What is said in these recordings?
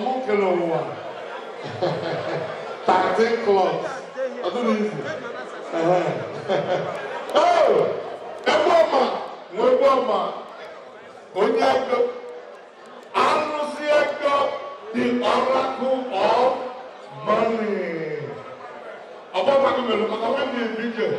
one. 13 clocks. I don't easy. Oh, Eboma, Onyenze, the oracle of money. About what you look at when you big.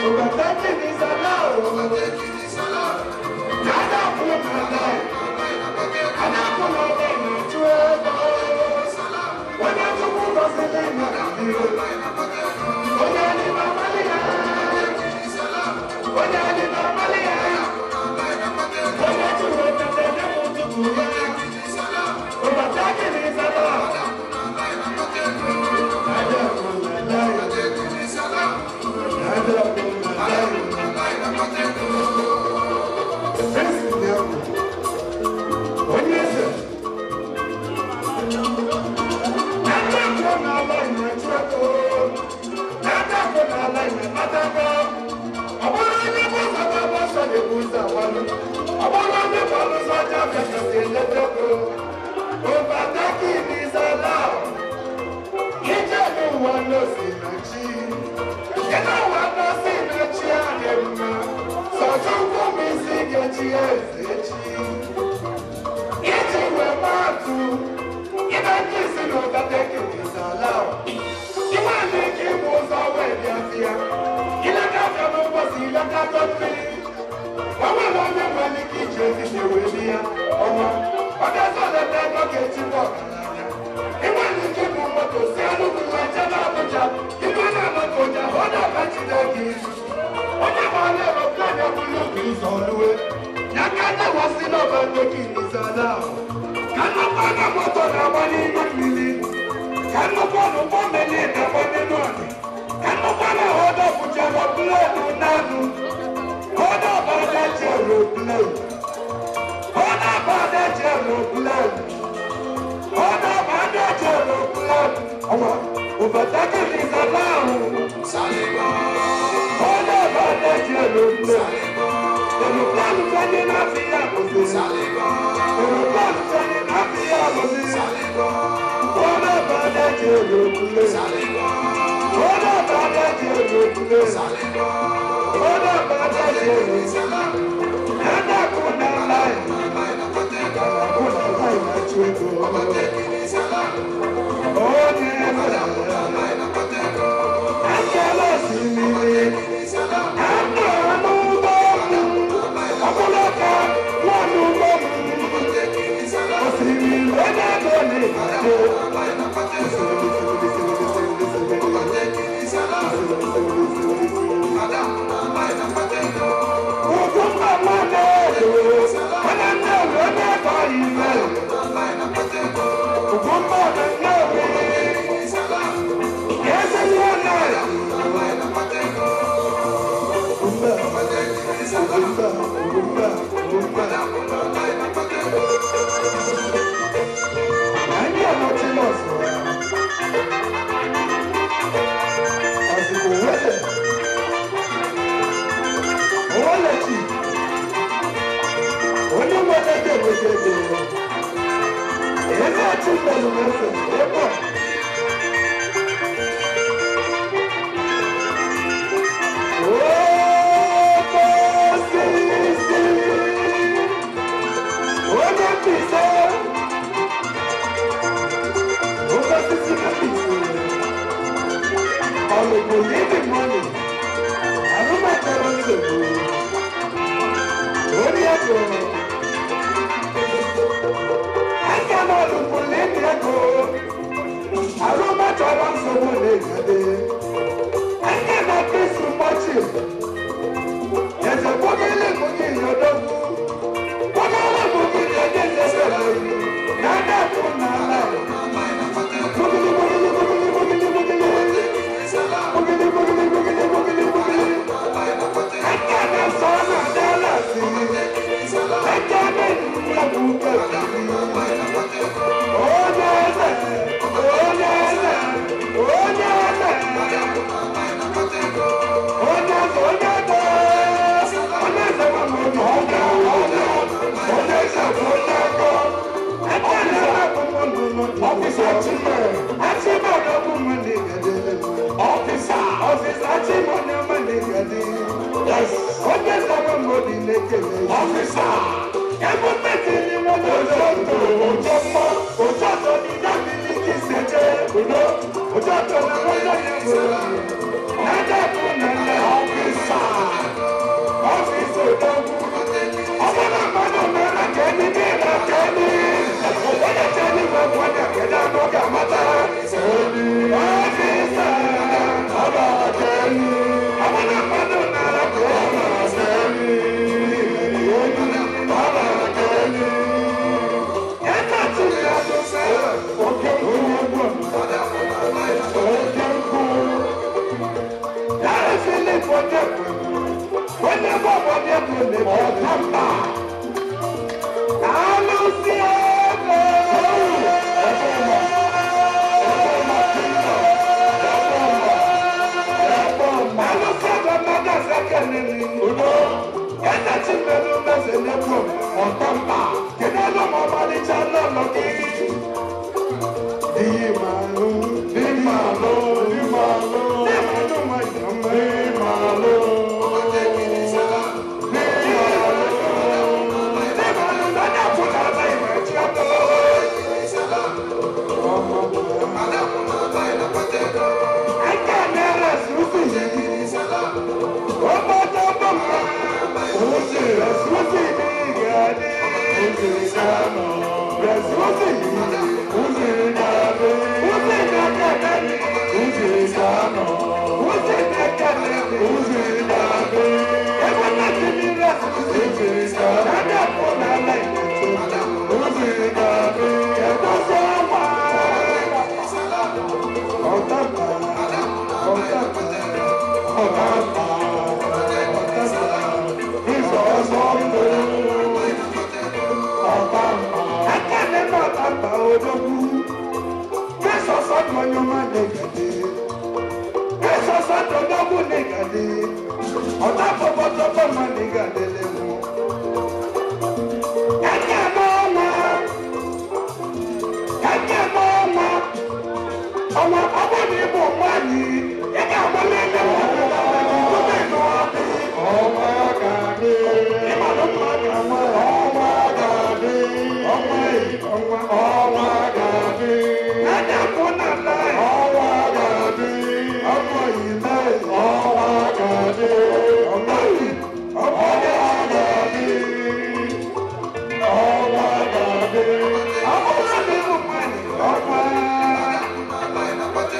Overtaking is allowed. Come on,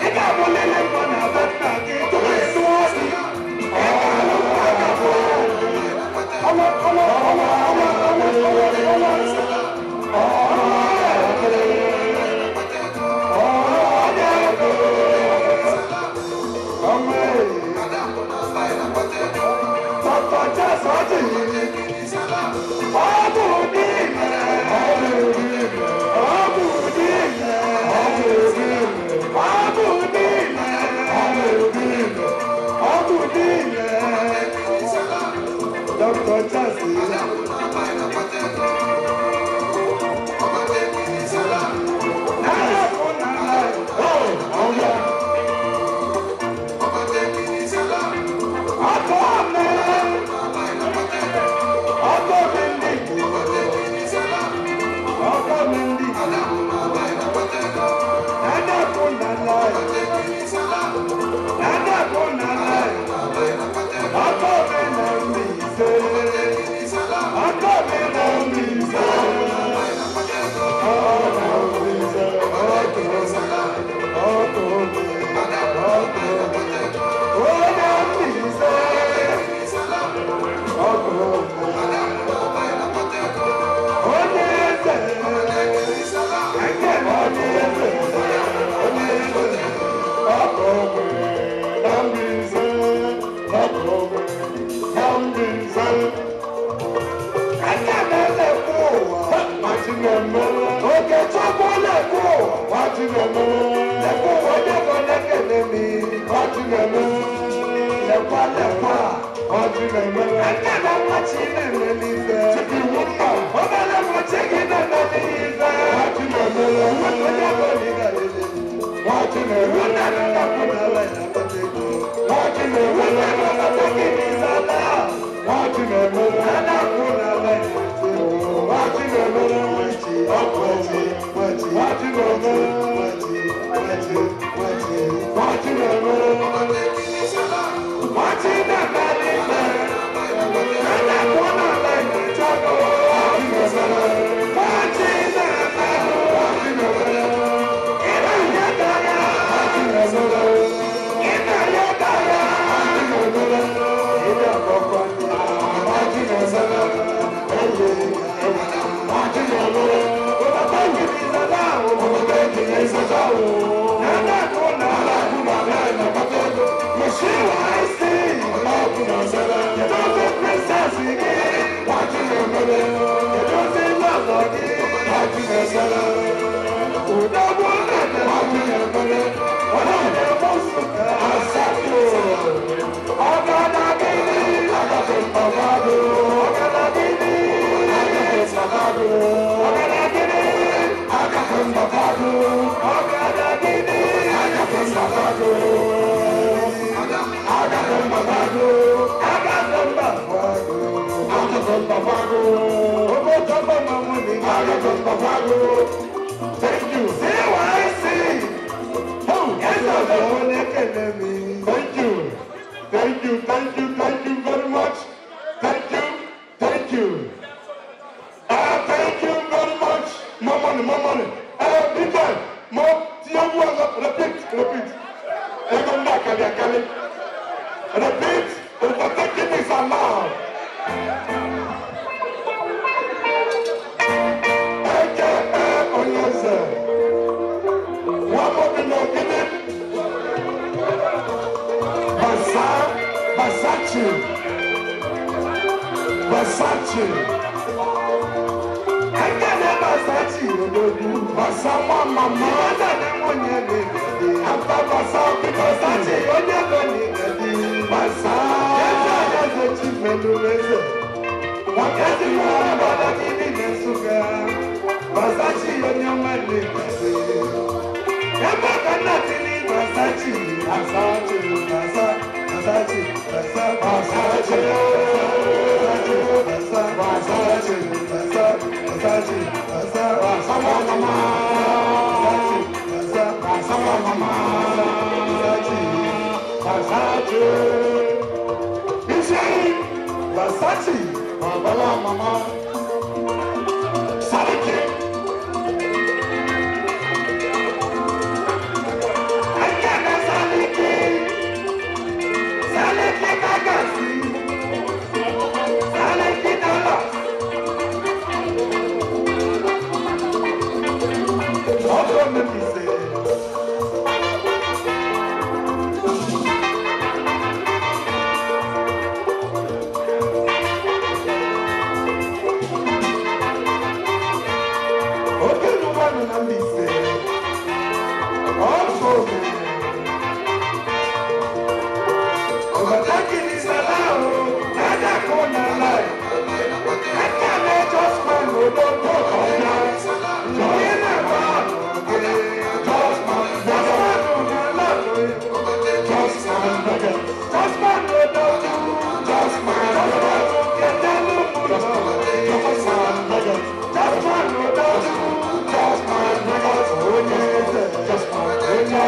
Eka bolele mwana bata ki Just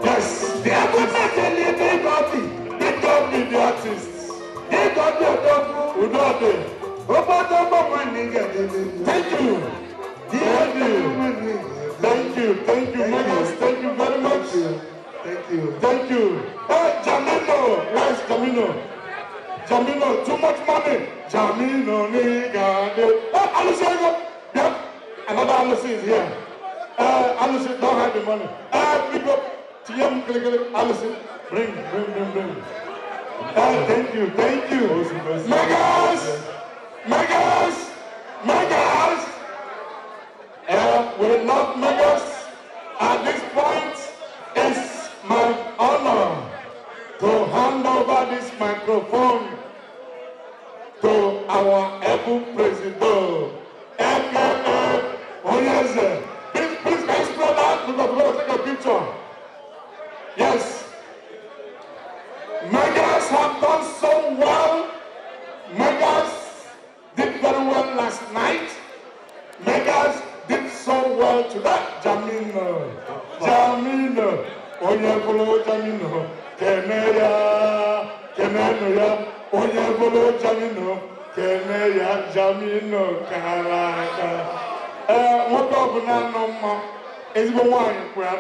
Yes, the artists. They got the thank you. Thank you. Thank you, Megas. Thank you very much. Thank you. Thank you. Jamino. Where's Jamino? Jamino, too much money. Jamino, nigga. Alice, yeah. Another Alice is here. Alice, don't have the money. Big up to you, Alice. Bring. Thank you. Megas. We love Megas. At this point, it's my honor to hand over this microphone to our able president, Emeka Morroco. Please, guys, throw that because we're going to take a picture. Yes. Megas have done so well. Megas did very well last night. Megas did so well today. Jamino, Onyevolo Jamino, Keneya, Onyevolo Jamino, Keneya, Jamino, Karaka. What of Nanoma is the one who are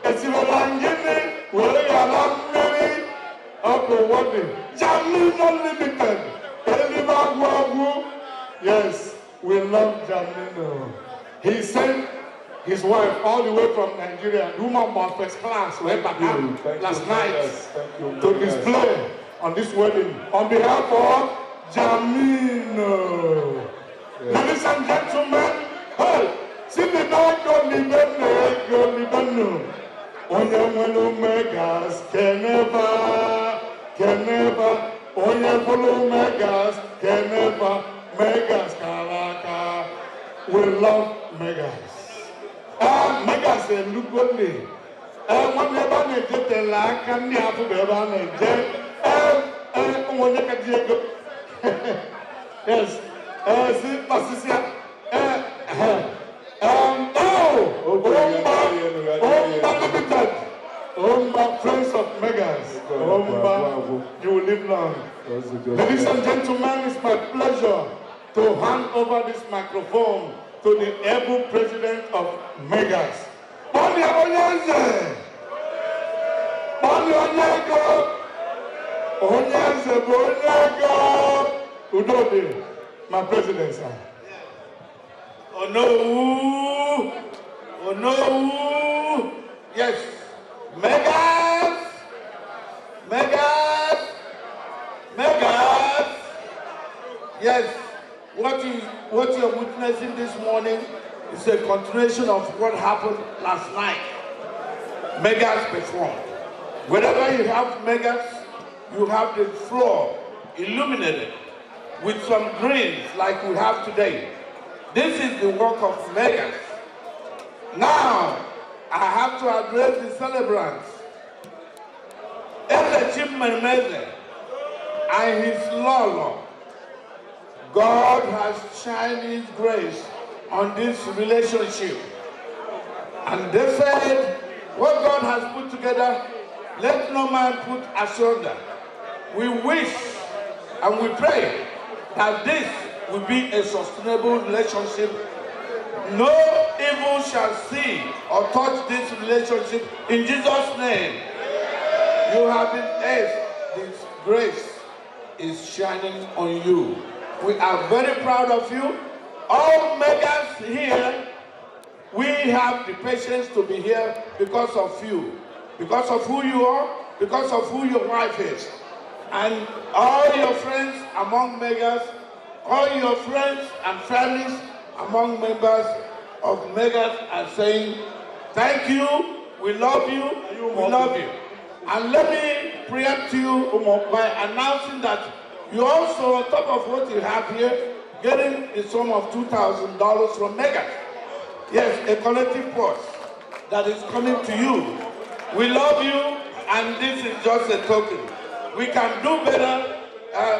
it's even Langini, where you are married, okay, what is Jamino Limited, yes, we love Jamino. He sent his wife all the way from Nigeria, woman was first class, went back last night to display on this wedding on behalf of Jamino. Ladies and gentlemen, hey, see the dog, go Libano. Onyevolo Megas can never. Onyevolo Megas can never. Megas Karaka. We love Megas. Megas and look good me. One never get the lack and the apple bevan and one neck at yes. See, Passicia. Omba, friends of Megas. Omba, you will live long. Ladies and gentlemen, it's my pleasure to hand over this microphone to the able president of Megas. Onyenze! Onyenze! Udode, my president, sir. Oh no! Yes, Megas! Yes, what you're witnessing this morning is a continuation of what happened last night. Megas performed. Wherever you have Megas, you have the floor illuminated with some greens like we have today. This is the work of Megas. Now, I have to address the celebrants. Chimumeremueze and his Lolo. God has shined his grace on this relationship. And they said, what God has put together, let no man put asunder. We wish and we pray that this will be a sustainable relationship. No evil shall see or touch this relationship in Jesus' name. You have been blessed. This grace is shining on you. We are very proud of you. All Megas here, we have the patience to be here because of you, because of who you are, because of who your wife is. And all your friends among Megas, all your friends and families among members of Megas are saying, thank you, we love you, we love you. And let me preempt you by announcing that you also, on top of what you have here, getting the sum of $2,000 from Megas. Yes, a collective purse. that is coming to you. We love you, and this is just a token. We can do better,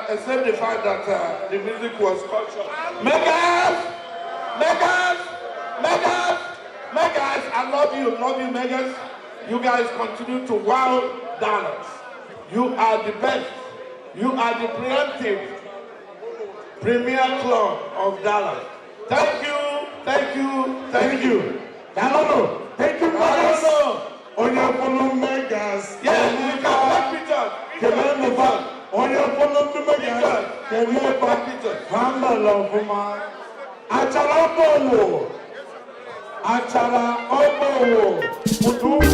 except the fact that the music was cultural. Megas! Megas! Megas! Megas! I love you, Megas. You guys continue to wow Dallas. You are the best. You are the preemptive premier club of Dallas. Thank you, thank you, thank you. No. Thank you, Megas. Onyenze Megas. Yes, you can take pictures. Onyenze Megas. Can you take pictures? Handle of my Achara Obo. Achara Obo.